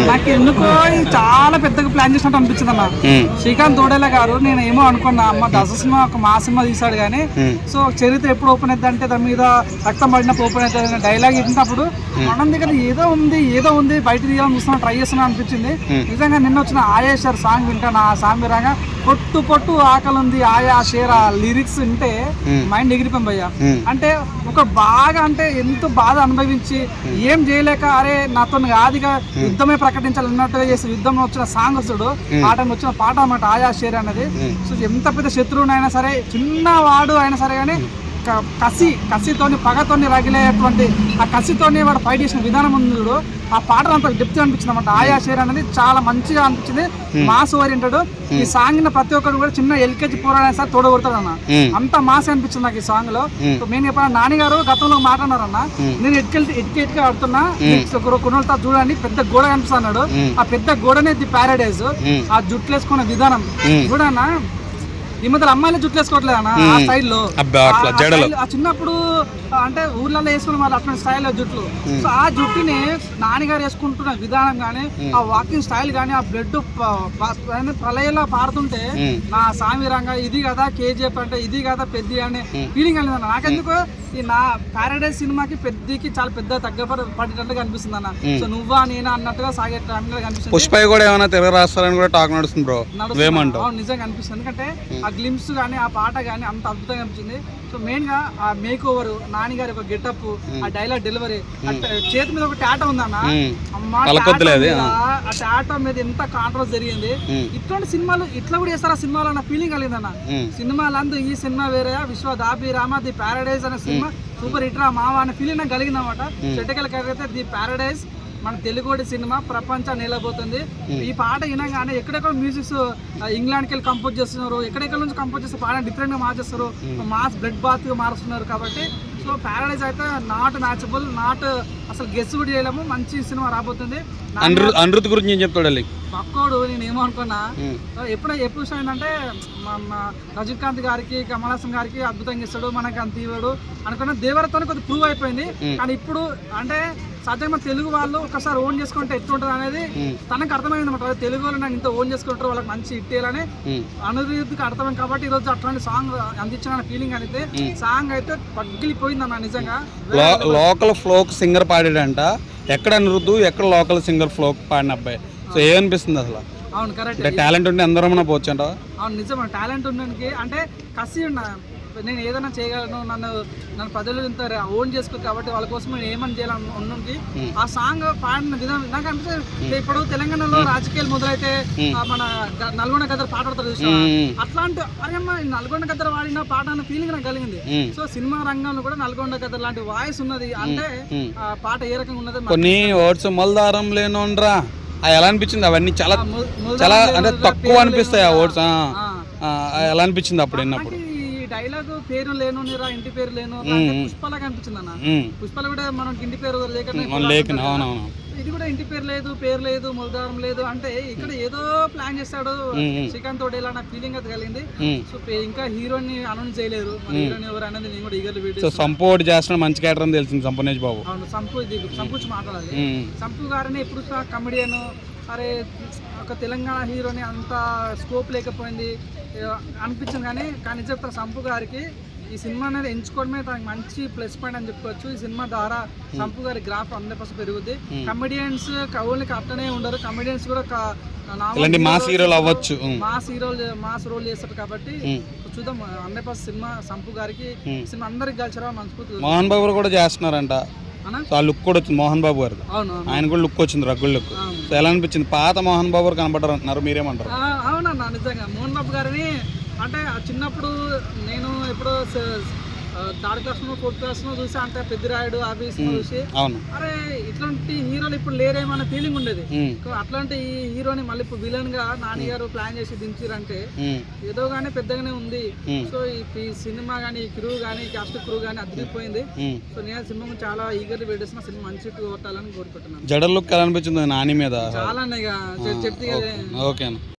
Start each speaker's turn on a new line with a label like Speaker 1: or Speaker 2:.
Speaker 1: నాకు ఎందుకో చాలా పెద్దగా ప్లాన్ చేసినట్టు అనిపించింది అన్న. శ్రీకాంత్ తోడేలా గారు నేను ఏమో అనుకున్నా, అమ్మ దస సినిమా ఒక మా సినిమా తీశాడు కానీ సో చరిత్ర ఎప్పుడు ఓపెన్ అవుతుంది అంటే దాని మీద రక్తం పడినప్పుడు ఓపెన్ అవుతుంది డైలాగ్ ఇచ్చినప్పుడు మనం దగ్గర ఏదో ఉంది బయట తీయాలని చూస్తున్నా ట్రై చేస్తున్నా అనిపించింది. నిజంగా నిన్న వచ్చిన ఆయేషర్ సాంగ్ వింటాను, ఆ సాంగ్ విరాగా పొట్టు పొట్టు ఆకలి ఉంది ఆయా షేర్ ఆ లిరిక్స్ వింటే మైండ్ ఎగిరిపోయింది భయ్య. అంటే ఒక బాగా అంటే ఎంతో బాధ అనుభవించి ఏం చేయలేక అరే నాతో ఆదిగా యుద్ధమే ప్రకటించాలి అన్నట్టుగా చేసి యుద్ధంలో వచ్చిన సాంగ్ వస్తాడు, ఆ టైం వచ్చిన పాట అన్నమాట ఆయా షేర్ అనేది. సో ఎంత పెద్ద శత్రువునైనా సరే చిన్నవాడు అయినా సరే కానీ కసితోని పగతోని రగిలేటువంటి ఆ కసితోని వాడు ఫైట్ చేసిన విధానం ఉంది, ఆ పాటలు అంత డెప్త్ అనిపించింది అనమాట. ఆయా షేర్ అనేది చాలా మంచిగా అనిపించింది, మాస్ ఓరియంటెడ్. ఈ సాంగ్ ప్రతి ఒక్కరు కూడా చిన్న ఎల్కేజీ పోరాడే సార్ తోడగొడతాడు అన్న, అంత మాస్ అనిపించింది నాకు ఈ సాంగ్ లో. నేను చెప్పిన నాని గారు గతంలో మాట్లాడారన్న, నేను ఎడ్కెట్గా ఆడుతున్నా కొన్ని చూడండి పెద్ద గోడ కనిపిస్తున్నాడు, ఆ పెద్ద గోడనే ది ప్యారడైజ్, ఆ జుట్లు వేసుకున్న విధానం చూడన్నా. ఈ మధ్య అమ్మాయిలు జుట్లు వేసుకోవట్లేదు అన్న ఆ స్టైల్లో, ఆ చిన్నప్పుడు అంటే ఊర్లలో వేసుకున్న వాళ్ళు అటువంటి స్టైల్ జుట్లు. సో ఆ జుట్టుని నాన్నగారు వేసుకుంటున్న విధానం కానీ ఆ వాకింగ్ స్టైల్ కానీ ఆ బ్లడ్ ప్రళయంలో పారుతుంటే నా సామిరంగా ఇది కదా కేజీఎఫ్ అంటే ఇది కదా పెద్ద అనే ఫీలింగ్ కలిగింది అన్న. నాకెందుకు ఈ నా ప్యారడైజ్ సినిమాకి పెద్దకి చాలా పెద్ద పడినట్టుగా అనిపిస్తుంది అన్న. సో నువ్వా నేనా అన్నట్టుగా సాగే కనిపిస్తుంది.
Speaker 2: పుష్ప కూడా ఏమైనా తెలుగు రాస్తారని కూడా టాక్ నడుస్తుంది బ్రో,
Speaker 1: నిజంగా అనిపిస్తుంది. ఎందుకంటే ఆ గ్లిమ్స్ కానీ ఆ పాట కానీ అంత అద్భుతంగా అనిపించింది. సో మెయిన్ గా ఆ మేక్ ఓవర్ నాని గారి ఒక గెటప్, ఆ డైలాగ్ డెలివరీ, చేతి మీద ఒక టాటో ఉందన్న, ఆ టాటో మీద ఎంత కాంట్రవర్సీ జరిగింది. ఇట్లాంటి సినిమాలు ఇట్లా కూడా చేస్తారు ఆ సినిమాలో అన్న ఫీలింగ్ కలిగిందన్న. సినిమాలందు ఈ సినిమా వేరే, విశ్వ దాభిరామ ది ప్యారడైజ్ అనే సినిమా సూపర్ హిట్ రా మావా అనే ఫీలింగ్ నాకు కలిగింది అనమాట. చెట్టకెళ్ళకైతే ది ప్యారడైజ్ మన తెలుగుడి సినిమా ప్రపంచాన్ని నిలబోతుంది. ఈ పాట వినగానే ఎక్కడెక్కడ మ్యూజిక్స్ ఇంగ్లాండ్కి వెళ్ళి కంపోజ్ చేస్తున్నారు, ఎక్కడెక్కడ నుంచి కంపోజ్ చేస్తారు, పాట డిఫరెంట్ గా మార్చేస్తారు, మాస్ బ్లడ్ బాత్ గా మారుస్తున్నారు. కాబట్టి సో ప్యారడైజ్ అయితే నాట్ మ్యాచబుల్, నాట్ అసలు గెస్ కూడా చేయలేము, మంచి సినిమా రాబోతుంది.
Speaker 2: అనిరుద్ధ్ గురించి ఏం చెప్తాడు
Speaker 1: పక్కోడు, నేను ఏమో అనుకున్నా ఎప్పుడు ఏంటంటే మన రజనీకాంత్ గారికి కమల్ హాసన్ గారికి అద్భుతంగా ఇస్తాడు, మనకి అంత ఇవ్వడు అనుకున్నా. దేవరతో కొద్దిగా ప్రూవ్ అయిపోయింది. కానీ ఇప్పుడు అంటే సహజంగా తెలుగు వాళ్ళు ఒకసారి ఓన్ చేసుకుంటే ఎట్లుంటది అనేది తనకు అర్థమైంది అనమాట. తెలుగు వాళ్ళు నాకు ఇంత ఓన్ చేసుకుంటారు, వాళ్ళకి మంచి ఇట్టేయాలని అనిరుద్ధికి అర్థమైంది. కాబట్టి ఈ రోజు అట్లాంటి సాంగ్ అందించిన ఫీలింగ్ అనేది సాంగ్ అయితే పగిలిపోయింది అన్న. నిజంగా
Speaker 2: లోకల్ ఫ్లోక్ సింగర్ పాడాడంట, ఎక్కడ అనిరుద్ధు ఎక్కడ లోకల్ సింగర్ ఫ్లోక్ పాడిన అబ్బాయి. సో ఏమనిపిస్తుంది అసలు?
Speaker 1: అవును కరెక్ట్,
Speaker 2: టాలెంట్ ఉంటే అందరం పోవచ్చు అంట.
Speaker 1: అవును నిజం, టాలెంట్ ఉండడానికి అంటే కసి ఉన్నా నేను ఏదైనా చేయగలను, నన్ను ప్రజలు ఇంత ఓన్ చేసుకో కాబట్టి వాళ్ళ కోసం నేను ఏమని చేయాలని ఉన్నకి ఆ సాంగ్ పాడిన విధానం నాకు అనిపిస్తుంది. ఇప్పుడు తెలంగాణలో రాజకీయాలు మొదలైతే మన నల్గొండ గద్దరు పాట పాడతారు చూసిన, అట్లాంటి అరేమ్మా నల్గొండ గద్దరు వాడిన పాట అన్న ఫీలింగ్ నాకు కలిగింది. సో సినిమా రంగంలో కూడా నల్గొండ గద్దరు లాంటి వాయిస్ ఉన్నది అంటే ఆ పాట ఏ రకంగా ఉన్నది.
Speaker 2: కొన్ని వర్డ్స్ మల్దారం లేనోండ్రా ఎలా అనిపించింది? అవన్నీ చాలా చాలా అంటే తక్కువ అనిపిస్తాయి ఆ వర్డ్స్, ఎలా అనిపించింది అప్పుడు విన్నప్పుడు?
Speaker 1: డైలాగ్ పేరు లేను నీరా ఇంటి పేరు లేను పుష్పలాగా అనిపించింది అన్న. పుష్పలు కూడా మనకి ఇంటి పేరు లేక ఇది కూడా ఇంటి పేరు లేదు మొలదారం లేదు అంటే ఇక్కడ ఏదో ప్లాన్ చేస్తాడు శ్రీకాంత్ తోడేలా నాకు ఫీలింగ్ అయితే కలిగింది. సో ఇంకా హీరోని అనౌన్స్ చేయలేరు, హీరోని ఎవరు అనేది నేను కూడా ఈగర్లీ వెయిట్ చేస్తాను.
Speaker 2: సంపు ఒకటి చేస్తున్నా మంచి క్యారెక్టర్ అని తెలిసింది, సంపూర్ణేష్ బాబు.
Speaker 1: అవును సంపు మాట్లాడాలి. సంపు గారిని ఎప్పుడు కమెడియన్, అరే ఒక తెలంగాణ హీరోని అంత స్కోప్ లేకపోయింది అనిపించింది. కానీ చెప్తాను సంపు గారికి ఈ సినిమా అనేది ఎంచుకోవడమే తనకి మంచి ప్లస్ పాయింట్ అని చెప్పుకోవచ్చు. ఈ సినిమా ద్వారా సంపు గారి గ్రాఫ్ 100% పెరుగుద్ది. కమెడియన్స్ ఓన్లీ అట్టనే ఉండరు, కమెడియన్స్ కూడా
Speaker 2: మాస్ హీరోలు అవ్వచ్చు,
Speaker 1: మాస్ రోల్ చేస్తారు. కాబట్టి చూద్దాం 100% సినిమా సంపు గారికి సినిమా అందరికి కలిసిరా మనస్ఫూర్తి.
Speaker 2: మోహన్ బాబు కూడా చేస్తున్నారంట, ఆ లుక్ కూడా వచ్చింది మోహన్ బాబు గారు, ఆయన కూడా లుక్ వచ్చింది రగ్గుల లుక్. ఎలా అనిపించింది? పాత మోహన్ బాబు గారు కనబడ్డారు అంటున్నారు, మీరేమంటారు?
Speaker 1: అవునన్నా నిజంగా మోహన్ బాబు గారిని అంటే చిన్నప్పుడు నేను ఎప్పుడో థర్డ్ క్లాస్లో ఫోర్త్ క్లాస్లో చూసి అంటే పెద్దిరాయుడు అవి చూసి అరే ఇట్లాంటి హీరోలు ఇప్పుడు లేరేమన్న ఫీలింగ్ ఉండేది. అట్లాంటి ఈ హీరోని మళ్ళీ ఇప్పుడు విలన్ గా నాని గారు ప్లాన్ చేసి దించారంటే ఏదో గానీ పెద్దగానే ఉంది. సో ఈ సినిమా గానీ ఈ క్రూ గానీ కాస్ట్ క్రూ గానీ అదిరిపోయింది. సో నేను సినిమా చాలా ఈగర్లీ వెయిట్ చేసిన సినిమా మంచి కొట్టాలని కోరుకుంటున్నాను.
Speaker 2: జడల్ లుక్ ఎలా అనిపించింది నాని మీద?
Speaker 1: చాలా చెప్తే